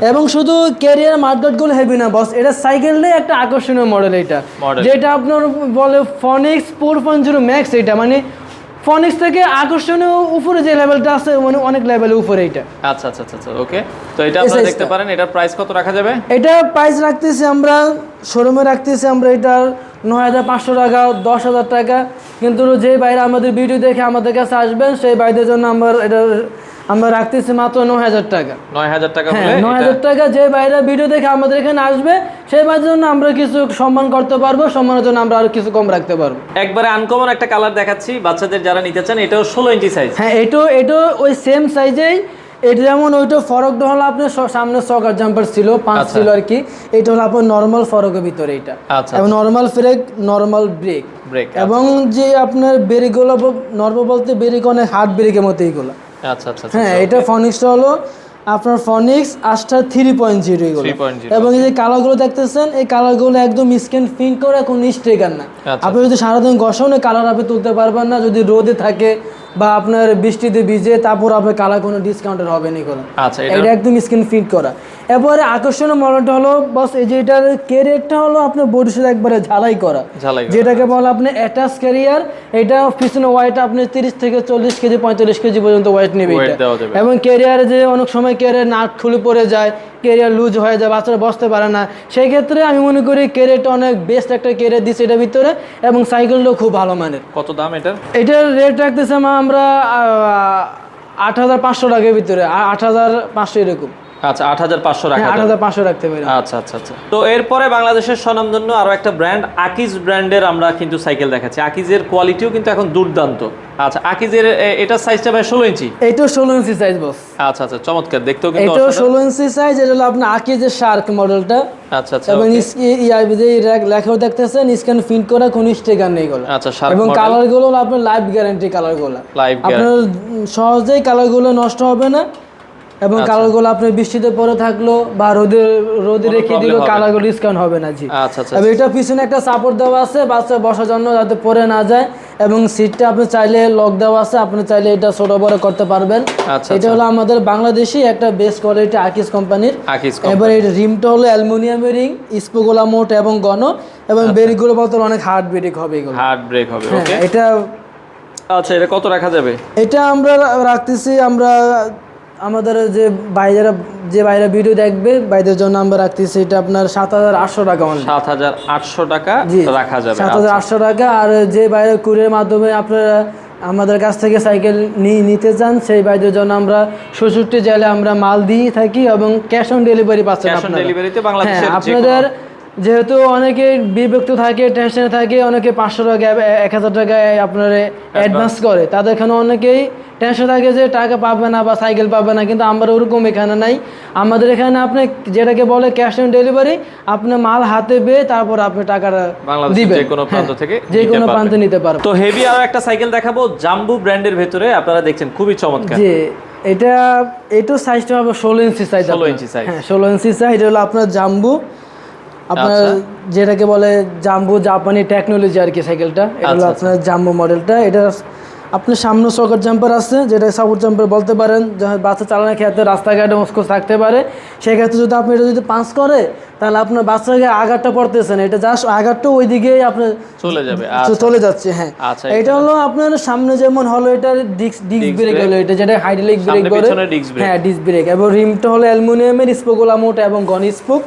এবং শুধু ক্যারিয়ার মার্কেটগুলো হেভি না বস, এটা সাইকেলটাই একটা আকর্ষণীয় মডেল। এটা যেটা আপনার বলে ফনিক্স 4.0 ম্যাক্স। এটা মানে ফনিক্স থেকে আকর্ষণীয় উপরে যে লেভেলটা আছে মানে অনেক লেভেলের উপরে এটা। আচ্ছা আচ্ছা আচ্ছা ওকে। তো এটা আপনারা দেখতে পারেন। এটার প্রাইস কত রাখা যাবে? এটা প্রাইস রাখতেছি আমরা শোরুমে রাখতেছি আমরা এটার 9500 টাকা 10000 টাকা। কিন্তু যে বাইরে আমাদের ভিডিও দেখে আমাদের কাছে আসবেন সেই বাইরের জন্য আমরা এটা আমরা রাখতেছি মাত্র 9,000 টাকা। 9,000 টাকা হ্যাঁ, হলে 9,000 টাকা যে বাইরে ভিডিও দেখে আমাদের এখানে আসবে সেই বাইরের জন্য আমরা কিছু সম্মান করতে পারবো, সম্মানের জন্য আমরা আরো কিছু কম রাখতে পারবো। একবারে আনকমন একটা কালার দেখাচ্ছি বাচ্চাদের যারা নিতে চান, এটাও 16 ইঞ্চি সাইজ। হ্যাঁ, এটা ওই সেম সাইজেই। এটা যেমন ওইটা ফরকটা হলো আপনার সামনে সকার জাম্পার ছিল 5 ছিল আর কি, এটা হলো আপনার নর্মাল ফরকের ভিতরে এটা। এবং নর্মাল ব্রেক, নর্মাল ব্রেক এবং যে আপনার ব্রেকগুলো নর্মাল বলতে ব্রেক অনেক হার্ড ব্রেকের মতো এইগুলো। আচ্ছা আচ্ছা। হ্যাঁ, এটা ফনিক্সটা হলো আপনার ফনিক্স আস্টার 3.0 এগুলো। এবং এই যে কালারগুলো দেখতেছেন, এই কালারগুলো একদম স্ক্যান প্রিন্ট করে কোনো স্টিকার না। আপনি যদি সারাদিন ঘষানো কালার আপনি তুলতে পারবেন না, যদি রোদে থাকে বা আপনার বৃষ্টিতে ভিজে তারপর আপনার কালার কোনো ডিসকাউন্টের হবে না এগুলো। আচ্ছা, এটা একদম স্ক্রিন প্রিন্ট করা। এরপরে আকর্ষণীয় মডেলটা হলো বস এই যে এটার ক্যারিয়ারটা হলো আপনার বডির সাথে একবারে ঝালাই করা, যেটাকে বলে আপনি অ্যাটাচ ক্যারিয়ার। এটা পিছনে ওয়েট আপনি 30 থেকে 40 কেজি 45 কেজি পর্যন্ত ওয়েট নেবে এটা। এবং ক্যারিয়ারে যে অনেক সময় ক্যারিয়ার নাট খুলে পড়ে যায়, ক্যারিয়ার লুজ হয়ে যায়, বাচ্চারা বসতে পারে না, সেই ক্ষেত্রে আমি মনে করি ক্যারিয়ারটা অনেক বেস্ট একটা ক্যারিয়ার দিচ্ছে এটার ভিতরে। এবং সাইকেলটাও খুব ভালো মানের। কত দাম এটার? এটার রেট রাখতেছে আমরা 8,500 টাকার ভিতরে, 8,500 এরকম। আচ্ছা, 8,500 রাখা যাবে। 8,500 রাখতে পারি। আচ্ছা আচ্ছা আচ্ছা। তো এরপরে বাংলাদেশের স্বনামধন্য আরো একটা ব্র্যান্ড আকিজ ব্র্যান্ডের আমরা কিন্তু সাইকেল দেখাচ্ছি। আকিজের কোয়ালিটিও কিন্তু এখন দুর্দান্ত। আচ্ছা, আকিজের এটা সাইজটা ভাই 16 ইঞ্চি? এটাও 16 ইঞ্চি সাইজ বস। আচ্ছা আচ্ছা, চমৎকার, দেখতেও কিন্তু এটাও 16 ইঞ্চি সাইজ। এটা হলো আপনার আকিজের শার্ক মডেলটা। আচ্ছা আচ্ছা। এবং লেখাও দেখতেছেন স্ক্যান প্রিন্ট করা, কোনো স্টিকার নেই এগুলো। আচ্ছা, শার্ক মডেল। এবং কালারগুলো আপনার লাইফ গ্যারান্টি কালারগুলো। আপনার সহজেই কালারগুলো নষ্ট হবে না। এবং কালারগুলো আপনার বৃষ্টিতে পরে থাকলো বা রোদে রেখে দিলেও কালারগুলো ডিসকাউন্ট হবে না। জি। আচ্ছা আচ্ছা। এবং এটা পিছনে একটা সাপোর্ট দেওয়া আছে বাচ্চা বসার জন্য, যাতে পরে না যায়। এবং সিটটা আপনি চাইলে লক দেওয়া আছে, আপনি চাইলে এটা ছোট বড় করতে পারবেন। এটা হলো আমাদের বাংলাদেশি একটা বেস্ট কোয়ালিটি আকিজ কোম্পানির। এবার এই রিমটা হলো অ্যালুমিনিয়ামের রিং, স্পোগুলা মোট এবং ঘন, এবং ব্রেকগুলো বলতে অনেক হার্ড ব্রেক হবে এগুলো। হার্ড ব্রেক হবে, ওকে। এটা আচ্ছা, এটা কত রাখা যাবে? এটা আমরা রাখতেছি, আমরা আমাদের যে বাইরে ভিডিও দেখবে বাইরের জন্য আমরা রাখতেছি এটা আপনার 7,800 টাকা। 7,800 টাকা রাখা যাবে। 7,800 টাকা। আর যে বাইরে কুরিয়ার মাধ্যমে আপনারা আমাদের কাছ থেকে সাইকেল নিতে চান, সেই বাইরের জন্য আমরা 66 জেলায় আমরা মাল দিয়ে থাকি এবং ক্যাশ অন ডেলিভারি পাচ্ছেন আপনারা। আপনাদের যেহেতু অনেকে বিভক্ত থাকে, টেনশনে থাকে, অনেকে 500 টাকা 1,000 টাকায় আপনার অ্যাডভান্স করে, তাদের এখানে অনেকেই টেনশন থাকে যে টাকা পাবে না বা সাইকেল পাবে না, কিন্তু আমরা ওরকম এখানে নাই। আমাদের এখানে আপনি যেটাকে বলে ক্যাশ অন ডেলিভারি, আপনি মাল হাতে পেয়ে তারপর আপনি টাকাটা দিবেন, যে কোনো প্রান্ত থেকে যে কোনো প্রান্তে নিতে পারবেন। তো হেভি আর একটা সাইকেল দেখাবো জাম্বু ব্র্যান্ডের ভেতরে, আপনারা দেখছেন খুবই চমৎকার। জি, এটা সাইজটা হবে 16 ইঞ্চি সাইজ। 16 ইঞ্চি সাইজ। হ্যাঁ, 16 ইঞ্চি সাইজ। এটা হলো আপনার জাম্বু, আপনার যেটাকে বলে জাম্বু জাপানি টেকনোলজি আর কি সাইকেলটা। এটা হলো আপনার জাম্বু মডেলটা। এটা আপনার সামনে সকার জাম্পার আছে, যেটা সাপোর্ট জাম্পার বলতে পারেন। যখন বাচ্চা চালানোর ক্ষেত্রে রাস্তাঘাটে মুস্কুস থাকতে পারে, সেক্ষেত্রে যদি আপনি এটা যদি পাঞ্চ করে, তাহলে আপনার বাচ্চাকে আঘাতটা পড়তেছেন, এটা জাস্ট আঘাতটা ওই দিকেই আপনার চলে যাবে, চলে যাচ্ছে। হ্যাঁ, এটা হলো আপনার সামনে যেমন হলো এটা ডিস্ক ব্রেক হলো, এটা যেটা হাইড্রোলিক ব্রেক বলে। হ্যাঁ, ডিস্ক ব্রেক। এবং রিমটা হলো অ্যালুমিনিয়ামের, স্পোগুলা মোট এবং ঘন স্পোক,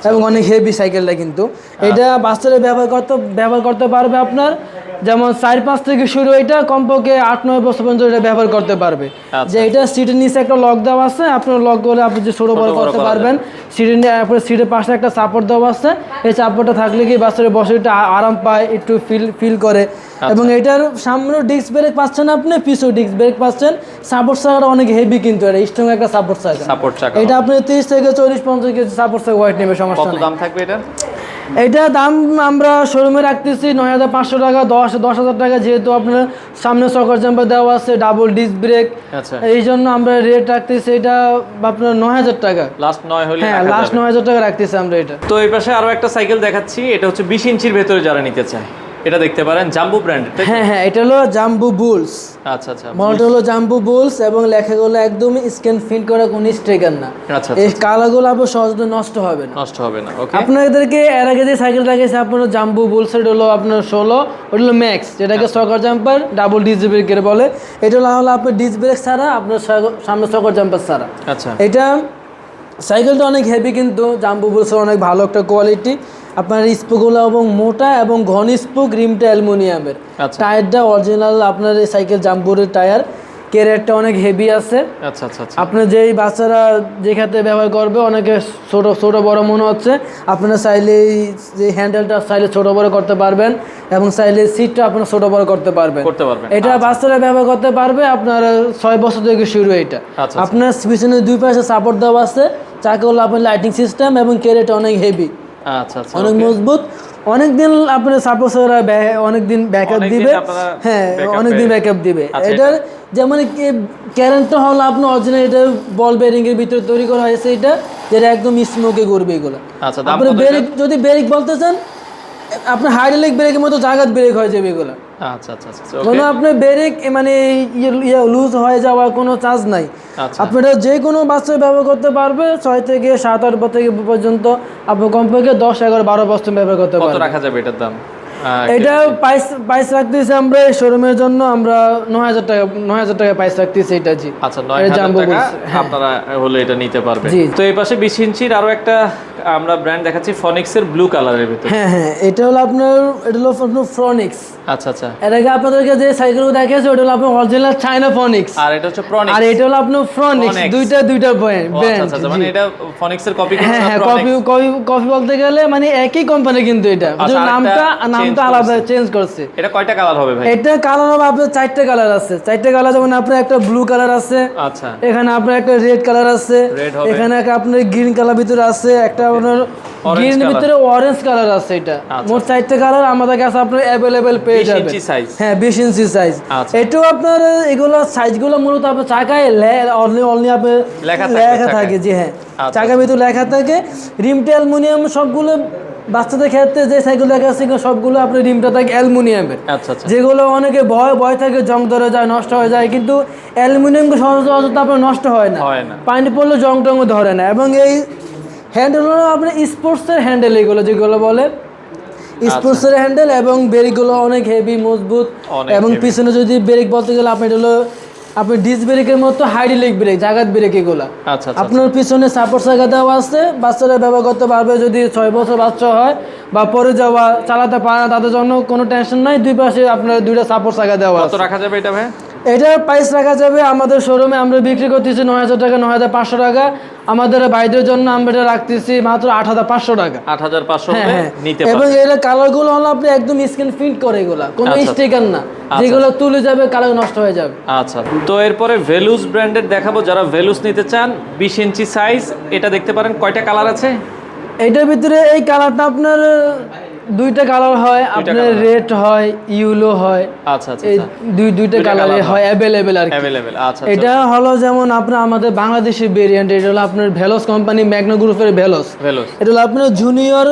এবং অনেক হেভি সাইকেলটা কিন্তু। এটা বাচ্চারা ব্যবহার করতে পারবে আপনার, যেমন 4-5 থেকে শুরু, এটা কমপক্ষে 8-9 বছর পর্যন্ত এটা ব্যবহার করতে পারবে। যে এটা সিটের নিচে একটা লক দেওয়া আছে, আপনার লক করে আপনি যে ছোট বড় করতে পারবেন। সিটের পাশে একটা সাপোর্ট দেওয়া আছে, এই সাপোর্টটা থাকলে কি বাচ্চারা বসে একটু আরাম পায়, একটু ফিল করে। এবং এটার সামনে ডিস্ক ব্রেক পাচ্ছেন, আপনি পিছু ডিস্ক ব্রেক পাচ্ছেন। সাপোর্ট চাকাটা অনেক হেভি কিন্তু, এটা স্ট্রং একটা সাপোর্ট চাকা। এটা আপনি 30 থেকে 40-50 কেজি সাপোর্ট চাকা ওয়েট নেবে, সমস্যা নেই। কত দাম থাকবে এটা? এটা দাম আমরা শোরুমে রাখতেছি 9,500 টাকা, 10,000 টাকা, যেহেতু আপনার সামনে সকার জাম্পার দেওয়া আছে, ডাবল ডিস্ক ব্রেক, এই জন্য আমরা রেট রাখতেছি এটা আপনার 9,000 টাকা। লাস্ট 9 হলে? হ্যাঁ, লাস্ট 9,000 টাকা রাখতেছি আমরা এটা। তো এই পাশে আরো একটা সাইকেল দেখাচ্ছি, এটা হচ্ছে 20 ইঞ্চির ভেতরে যারা নিতে চায়, এটা দেখতে পারেন, জাম্বু ব্র্যান্ডের। হ্যাঁ, এটা হলো জাম্বু বুলস। আচ্ছা আচ্ছা, মডেলটা হলো জাম্বু বুলস, এবং লেখাগুলো একদমই স্ক্যান প্রিন্ট করা, কোনো স্টিকার না। এই কালারগুলো আপনার সহজে নষ্ট হবে না। ওকে, আপনাদেরকে এর আগে যে সাইকেল দেখাইছে আপনার জাম্বু বুলস, এটা হলো আপনার 16, ওটা হলো ম্যাক্স, যেটাকে সকার জাম্পার ডাবল ডিস্ক ব্রেকের বলে। এটা হলো আপনার ডিস্ক ব্রেক ছাড়া, আপনার সামনে সকার জাম্পার ছাড়া। আচ্ছা, এটা সাইকেলটা অনেক হেভি কিন্তু, জাম্বু বুলসের অনেক ভালো একটা কোয়ালিটি। আপনার স্পোকগুলো এবং মোটা এবং ঘন স্পোক, রিমটা অ্যালুমিনিয়ামের, টায়ারটা অরিজিনাল আপনার এই সাইকেল জাম্বুরের টায়ার। ক্যারিয়ারটা অনেক হেভি আছে। আচ্ছা আচ্ছা আচ্ছা। আপনি যেই বাচ্চারা যে ক্ষেত্রে ব্যবহার করবে, অনেকে ছোট ছোট বড় মনে হচ্ছে, আপনারা চাইলে যে হ্যান্ডেলটা চাইলে ছোট বড় করতে পারবেন এবং চাইলে সিটটা আপনারা ছোট বড় করতে পারবেন। এটা বাচ্চারা ব্যবহার করতে পারবে। আপনার 6 বছর থেকে শুরু এটা। আপনার পিছনে দুই পাশে সাপোর্ট দেওয়া আছে, চাকা হলো আপনার লাইটিং সিস্টেম এবং ক্যারিয়ারটা অনেক হেভি, আচ্ছা আচ্ছা, অনেক মজবুত। অনেকদিন আপনার সাপোর্টাররা অনেকদিন ব্যাকআপ দিবে। হ্যাঁ, অনেকদিন ব্যাকআপ দিবে। এটার যেমন ক্যারেন্টটা হলো আপনার অরিজিনাল, এটা বল বেরিং এর ভিতরে তৈরি করা হয়েছে, এটা যেটা একদম স্মোকে ঘুরবে এগুলো। আপনি ব্রেক যদি ব্রেক বলতে চান, আপনার হাইড্রোলিক ব্রেকের মতো জাগাত ব্রেক হয়ে যাবে এগুলো। আচ্ছা আচ্ছা আচ্ছা। কোনো আপনার ব্রেক মানে লুজ হয়ে যাওয়ার কোনো চান্স নাই। আপনারা যে কোনো বাচ্চা ব্যবহার করতে পারবে, 6 থেকে 7-8 বছর পর্যন্ত আপনার কমপক্ষে 10, 11, 12 বছর ব্যবহার করতে পারবেন। কত রাখা যাবে এটার দাম? এটা প্রাইস রাখতেছি আমরা শোরুমের জন্য, আমরা 9000 টাকা প্রাইস রাখতেছি এটা। জি আচ্ছা, 9000 টাকা আপনারা হলে এটা নিতে পারবেন। তো এই পাশে 20 ইঞ্চির আরো একটা আমরা ব্র্যান্ড দেখাচ্ছি, ফনিক্সের ব্লু কালারের ভিতরে। হ্যাঁ হ্যাঁ, এটা হলো আপনার ফনিক্স। আচ্ছা আচ্ছা। এর আগে আপনাদেরকে যে সাইকেলগুলো দেখাচ্ছি ওটা হলো আপনার অরিজিনাল চায়না ফনিক্স, আর এটা হচ্ছে প্রনিক্স, আর এটা হলো আপনার ফনিক্স। দুইটা ব্র্যান্ড। আচ্ছা আচ্ছা, মানে এটা ফনিক্সের কপি। হ্যাঁ হ্যাঁ, কপি বলতে গেলে মানে একই কোম্পানি কিন্তু এটা নামটা আলাদা চেঞ্জ করছে। এটা কয়টা কালার হবে ভাই? এটা কালার হবে আপনার 4টা কালার আছে। 4টা কালার, যেমন আপনার একটা ব্লু কালার আছে, আচ্ছা, এখানে আপনার একটা রেড কালার আছে, এখানে আপনার গ্রিন কালার ভিতরে আছে, একটা আপনার গ্রিন ভিতরে অরেঞ্জ কালার আছে। এটা মোট 4টা কালার আমাদের কাছে আপনার अवेलेबल পেয়ে যাবেন। হ্যাঁ, 20 ইঞ্চি সাইজ। এটাও আপনার এগুলো সাইজগুলো মূলত আপনার চাকায় অনলি আপনার লেখা থাকে। জি হ্যাঁ, চাকার ভিতরে লেখা থাকে। রিমটা অ্যালুমিনিয়াম, সবগুলো বাচ্চাদের ক্ষেত্রে যে সাইকেল দেখা আছে সবগুলো আপনার রিমটা থাকে অ্যালুমিনিয়ামের। যেগুলো অনেকে ভয় থাকে জং ধরে যায়, নষ্ট হয়ে যায়, কিন্তু অ্যালুমিনিয়াম সহজে আপনার নষ্ট হয় না, পানি পড়লে জং টং ধরে না। এবং এই হ্যান্ডেল হলো আপনার স্পোর্টসের হ্যান্ডেল, এগুলো যেগুলো বলে স্পোর্টসের হ্যান্ডেল, এবং ব্রেকগুলো অনেক হেভি মজবুত। এবং পিছনে যদি ব্রেক বলতে গেলে আপনার হলো আপনার ডিস্ক ব্রেকের মতো হাইড্রোলিক ব্রেক, জাগাত ব্রেক এগুলো। আপনার পিছনে সাপোর্ট চাকা দেওয়া আছে, বাচ্চারা ব্যবহার করতে পারবে। যদি 6 বছর বাচ্চা হয় বা পরে যাওয়া চালাতে পারে না, তাদের জন্য কোনো টেনশন নাই। দুই পাশে আপনার দুইটা সাপোর্ট চাকা দেওয়া আছে। কত রাখা যাবে এটা ভাই? এটার প্রাইস রাখা যাবে আমাদের শোরুমে আমরা বিক্রি করতেছি 9000 টাকা, 9500 টাকা। আমাদের ভাইদের জন্য আমরা এটা রাখতেছি মাত্র 8500 টাকা। 8500 নিতে পারবেন। এবং এর কালারগুলো হলো আপনি একদম স্ক্রিন প্রিন্ট করে, এগুলা কোনো স্টিকার না, যেগুলো তুলে যাবে কালার নষ্ট হয়ে যাবে। আচ্ছা, তো এরপরে ভেলুস ব্র্যান্ডের দেখাবো। যারা ভেলুস নিতে চান, 20 ইঞ্চি সাইজ, এটা দেখতে পারেন। কয়টা কালার আছে এটার ভিতরে? এই কালারটা আপনার 2টা কালার হয়, আপনার রেড হয়, ইয়েলো হয়। আচ্ছা আচ্ছা, এই দুইটা কালারে হয় अवेलेबल আর কি। আচ্ছা, এটা হলো যেমন আপনার আমাদের বাংলাদেশি ভেরিয়েন্ট, এটা হলো আপনার ভেলোস কোম্পানি, ম্যাগনা গ্রুপের ভেলোস। এটা হলো আপনার জুনিয়র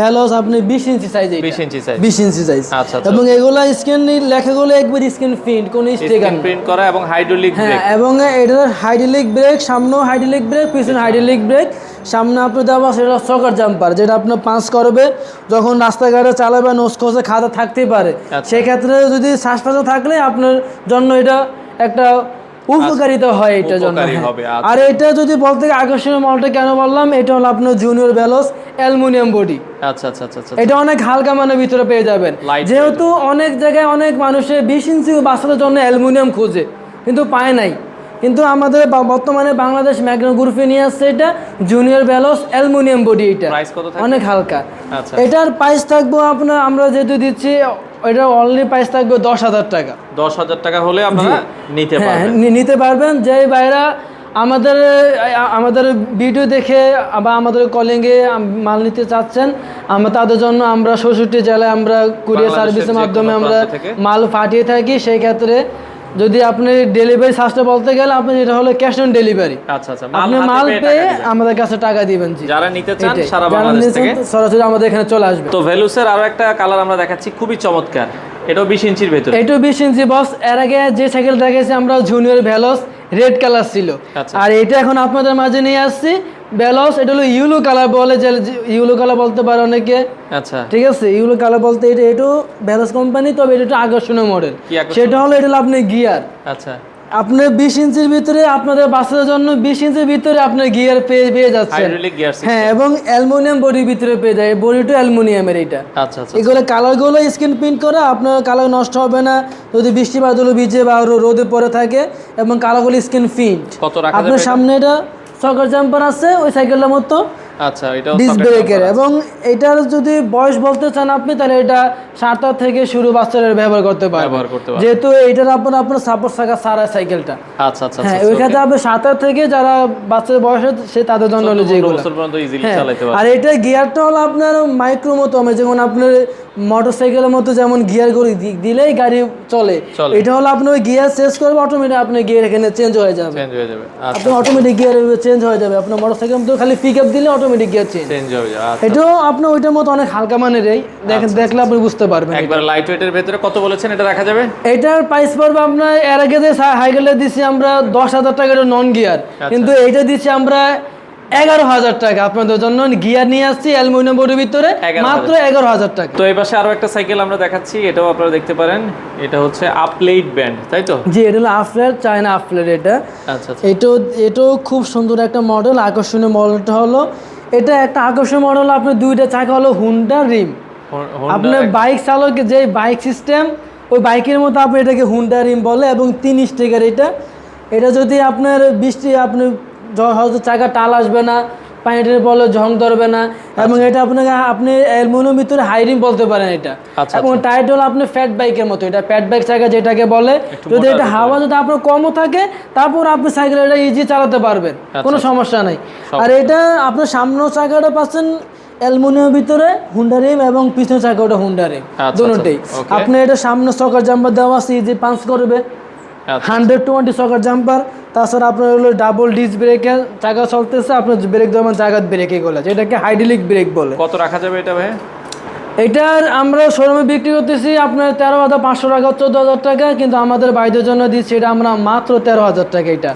ভেলোস, আপনি 20 ইঞ্চি সাইজ। 20 ইঞ্চি সাইজ। আচ্ছা, এবং এগুলা স্ক্রিন লেখাগুলো একবার স্ক্রিন প্রিন্ট, কোনো স্টিকার প্রিন্ট করা, এবং হাইড্রোলিক ব্রেক। এবং এটা হাইড্রোলিক ব্রেক, সামনেও হাইড্রোলিক ব্রেক, পিছনে হাইড্রোলিক ব্রেক। সামনে আপনি দেওয়া সেটা সকার জাম্পার, যেটা আপনার পাঁচ করবে যখন রাস্তাঘাটে চালাবে, নোসখোসে খাদা থাকতেই পারে। সেক্ষেত্রে যদি শ্বাসপ্রশ্বাস থাকলে আপনার জন্য এটা একটা উপকারিতা হয় এটার জন্য। আর এটা যদি বলতে আকর্ষণীয় মডেলটা কেন বললাম, এটা হলো আপনার জুনিয়র ভেলোস অ্যালুমিনিয়াম বডি। আচ্ছা আচ্ছা আচ্ছা, এটা অনেক হালকা মানের ভিতরে পেয়ে যাবেন। যেহেতু অনেক জায়গায় অনেক মানুষের 20 ইঞ্চি বাচ্চাদের জন্য অ্যালুমিনিয়াম খোঁজে কিন্তু পায় নাই, কিন্তু আমাদের বর্তমানে বাংলাদেশ ম্যাগনা গ্রুপে নিয়ে আসছে এটা জুনিয়র ভেলোস অ্যালুমিনিয়াম বডি। এটা অনেক হালকা। এটার প্রাইস থাকবো আপনার, আমরা যেহেতু দিচ্ছি, এটা অনলি প্রাইস থাকবে 10,000 টাকা। 10,000 টাকা হলে আপনারা নিতে পারবেন। যে ভাইরা আমাদের ভিডিও দেখে বা আমাদের কলিংয়ে মাল নিতে চাচ্ছেন, আমরা তাদের জন্য আমরা 64 জেলায় আমরা কুরিয়ার সার্ভিসের মাধ্যমে আমরা মাল পাঠিয়ে থাকি। সেই ক্ষেত্রে যদি আপনি ডেলিভারি চার্জটা বলতে গেলে আপনি এটা হলো ক্যাশ অন ডেলিভারি। আচ্ছা আচ্ছা, আপনি মাল পেয়ে আমাদের কাছে টাকা দিবেন। জি, যারা নিতে চান সারা বাংলাদেশ থেকে সরাসরি আমাদের এখানে চলে আসবে। তো ভেলুসের আরো একটা কালার আমরা দেখাচ্ছি, খুবই চমৎকার। এটাও 20 ইঞ্চির ভিতরে। এটাও 20 ইঞ্চি বস। এর আগে যে সাইকেল দেখাইছি আমরা জুনিয়র ভেলোস, রেড কালার ছিল। আর এটা এখন আপনাদের মাঝে নিয়ে আসছি ভেলোস, এটা হলো ইয়েলো কালার বলে, যে ইয়েলো কালার বলতে পারে অনেকে। আচ্ছা, ঠিক আছে, ইয়েলো কালার বলতে এটাও ভেলোস কোম্পানি, তবে এটা আকর্ষণীয় মডেল। সেটা হলো এটা হলো আপনি গিয়ার। আচ্ছা, আপনার 20 ইঞ্চির ভিতরে আপনাদের বাচ্চাদের জন্য 20 ইঞ্চির ভিতরে আপনার গিয়ার পেয়ে যাচ্ছেন। Hydraulic gear system. হ্যাঁ, এবং অ্যালুমিনিয়াম বডির ভিতরে পেয়ে যায়, বডিটা অ্যালুমিনিয়ামের এটা। আচ্ছা আচ্ছা। এগুলো কালারগুলো স্ক্রিন প্রিন্ট করা, আপনার কালার নষ্ট হবে না যদি বৃষ্টি বাদল ভিজে বা রোদে পড়ে থাকে, এবং কালারগুলো স্ক্রিন প্রিন্ট। কত রাখা যাবে? আপনার সামনে এটা সকার জাম্পার আছে ওই সাইকেলটার মতো, আচ্ছা, এটাও ডিস্ক সকেট ব্রেকের। নাম্বার আছে। এবং এটার যদি বয়স বলতে চান আপনি, তাহলে এটা 7 থেকে শুরু বাচ্চারা ব্যবহার করতে পারবে, যেহেতু এটার আপনার সাপোর্ট থাকা সারা সাইকেলটা। আচ্ছা আচ্ছা। হ্যাঁ, ওই ক্ষেত্রে আপনি 7 থেকে যারা বাচ্চাদের বয়স সে তাদের জন্য হলো যেগুলো। বছর পর্যন্ত ইজিলি হ্যাঁ, চালাতে পারবে। আর এটা গিয়ারটা হলো আপনার মাইক্রো মতো, যেমন আপনার মোটরসাইকেলের মতো যেমন গিয়ার করে দিলেই গাড়ি চলে, এটা হলো আপনি ওই গিয়ার চেঞ্জ করবে অটোমেটিক, আপনার গিয়ার এখানে চেঞ্জ হয়ে যাবে। আচ্ছা, আপনার অটোমেটিক গিয়ার চেঞ্জ হয়ে যাবে। আপনার মোটরসাইকেল মতো খালি পিক আপ দিলে অটোমেটিক গিয়ার চেঞ্জ হয়ে যাবে। আচ্ছা। এটাও আপনার ওইটার মতো অনেক হালকা মানের, দেখেন দেখলে আপনি বুঝতে পারবেন। একবার লাইট ওয়েটের ভিতরে কত বলেছেন এটা রাখা যাবে? এটার প্রাইস পড়বে আপনার, এর আগে যে সাইকেলটা দিচ্ছি আমরা 10,000 টাকা, এটা নন গিয়ার, কিন্তু এইটা দিচ্ছি আমরা 11,000 টাকা আপনাদের জন্য। গিয়ার নিয়ে আসছি অ্যালুমিনিয়াম বডির ভিতরে, মাত্র 11,000 টাকা। তো এই পাশে আরো একটা সাইকেল আমরা দেখাচ্ছি, এটাও আপনারা দেখতে পারেন। এটা হচ্ছে আপলেট ব্যান্ড, তাই তো? জি, এটা হলো আফলেট, চায়না আফলেট এটা। আচ্ছা। এটাও খুব সুন্দর একটা মডেল। আকর্ষণীয় মডেলটা হলো, এটা একটা আকর্ষণীয় মডেল, আপনার দুইটা চাকা হলো হুন্ডা রিম। আপনার বাইক চালকের যে বাইক সিস্টেম, ওই বাইকের মতো আপনি এটাকে হুন্ডা রিম বলে, এবং 3 স্টিকার এটা যদি আপনার বৃষ্টি, আপনি হয়তো চাকা টাল আসবে না, পানিটার বলে ঝং ধরবে না, এবং এটা আপনাকে আপনি অ্যালুমিনিয়াম ভিতরে হাই রিম বলতে পারেন এটা। এবং টায়ারটা হলো আপনার ফ্যাট বাইকের মতো, এটা ফ্যাট বাইক চাকা যেটাকে বলে। যদি এটা হাওয়া যদি আপনার কমও থাকে, তারপর আপনি সাইকেল এটা ইজি চালাতে পারবেন, কোনো সমস্যা নাই। আর এটা আপনার সামনের চাকাটা পাচ্ছেন অ্যালুমিনিয়ামের ভিতরে হুন্ডা রিম, এবং পিছনের চাকাটা হুন্ডা রিম, দুটোটাই। আপনি এটা সামনে সকার জাম্পার দেওয়া আছে, ইজি পাঞ্চ করবে, 120 সকার জাম্পার। তাছাড়া আপনার হলো ডাবল ডিস্ক ব্রেকের চাকা চলতেছে, আপনার ব্রেক দেওয়ার জায়গা ব্রেক এগুলো, যেটাকে হাইড্রোলিক ব্রেক বলে। কত রাখা যাবে এটা ভাই? এটার আমরা শোরুমে বিক্রি করতেছি আপনার 13,500 টাকা, 14,000 টাকা, কিন্তু আমাদের বাইদের জন্য দিচ্ছি এটা আমরা মাত্র 13,000 টাকা। এটা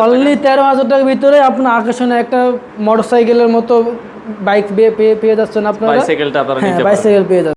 অনলি 13,000 টাকার ভিতরে আপনার আকর্ষণীয় একটা মোটরসাইকেলের মতো বাইক পেয়ে যাচ্ছেন আপনারা। বাইসাইকেলটা আপনারা নিতে পারেন। বাইসাইকেল পেয়ে যাচ্ছেন।